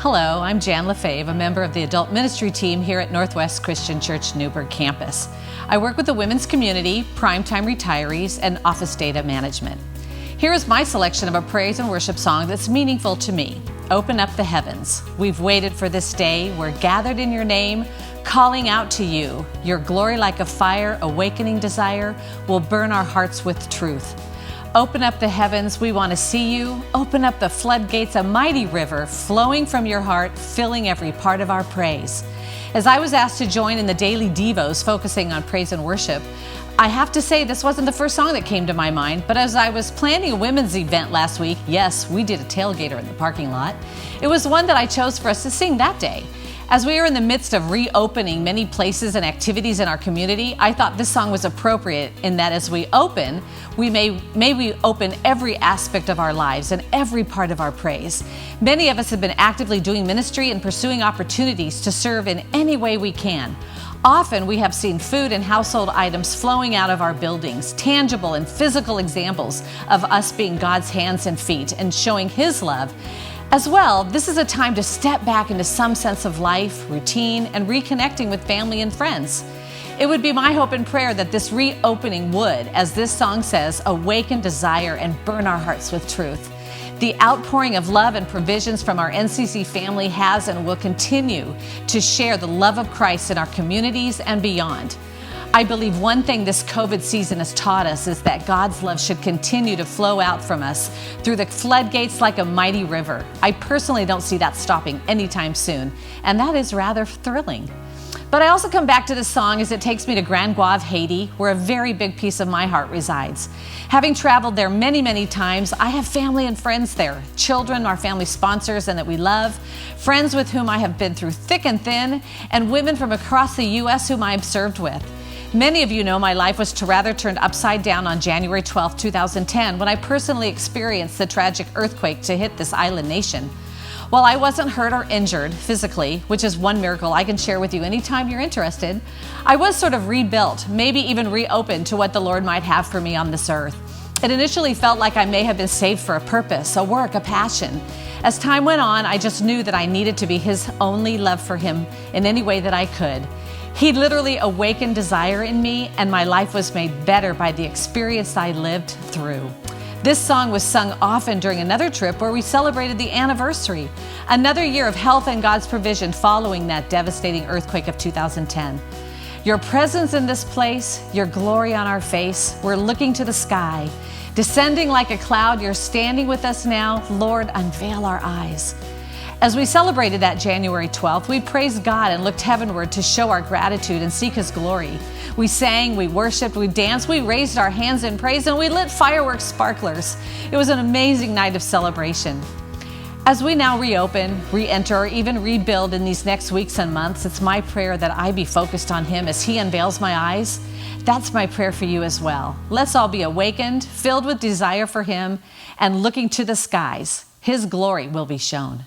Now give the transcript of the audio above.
Hello, I'm Jan Lefebvre, a member of the adult ministry team here at Northwest Christian Church Newburgh campus. I work with the women's community, primetime retirees, and office data management. Here is my selection of a praise and worship song that's meaningful to me. Open up the heavens. We've waited for this day. We're gathered in your name, calling out to you. Your glory like a fire, awakening desire, will burn our hearts with truth. Open up the heavens, we want to see you. Open up the floodgates, a mighty river flowing from your heart, filling every part of our praise. As I was asked to join in the daily Devos focusing on praise and worship, I have to say this wasn't the first song that came to my mind, but as I was planning a women's event last week, yes, we did a tailgater in the parking lot, it was one that I chose for us to sing that day. As we are in the midst of reopening many places and activities in our community, I thought this song was appropriate in that as we open, may we open every aspect of our lives and every part of our praise. Many of us have been actively doing ministry and pursuing opportunities to serve in any way we can. Often we have seen food and household items flowing out of our buildings, tangible and physical examples of us being God's hands and feet and showing His love. As well, this is a time to step back into some sense of life, routine, and reconnecting with family and friends. It would be my hope and prayer that this reopening would, as this song says, awaken desire and burn our hearts with truth. The outpouring of love and provisions from our NCC family has and will continue to share the love of Christ in our communities and beyond. I believe one thing this COVID season has taught us is that God's love should continue to flow out from us through the floodgates like a mighty river. I personally don't see that stopping anytime soon, and that is rather thrilling. But I also come back to this song as it takes me to Grand Guave, Haiti, where a very big piece of my heart resides. Having traveled there many, many times, I have family and friends there, children, our family sponsors and that we love, friends with whom I have been through thick and thin, and women from across the U.S. whom I have served with. Many of you know my life was rather turned upside down on January 12, 2010, when I personally experienced the tragic earthquake to hit this island nation. While I wasn't hurt or injured physically, which is one miracle I can share with you anytime you're interested, I was sort of rebuilt, maybe even reopened to what the Lord might have for me on this earth. It initially felt like I may have been saved for a purpose, a work, a passion. As time went on, I just knew that I needed to be His only love for Him in any way that I could. He literally awakened desire in me, and my life was made better by the experience I lived through. This song was sung often during another trip where we celebrated the anniversary, another year of health and God's provision following that devastating earthquake of 2010. Your presence in this place, your glory on our face, we're looking to the sky. Descending like a cloud, you're standing with us now. Lord, unveil our eyes. As we celebrated that January 12th, we praised God and looked heavenward to show our gratitude and seek His glory. We sang, we worshiped, we danced, we raised our hands in praise, and we lit fireworks sparklers. It was an amazing night of celebration. As we now reopen, re-enter, or even rebuild in these next weeks and months, it's my prayer that I be focused on Him as He unveils my eyes. That's my prayer for you as well. Let's all be awakened, filled with desire for Him, and looking to the skies. His glory will be shown.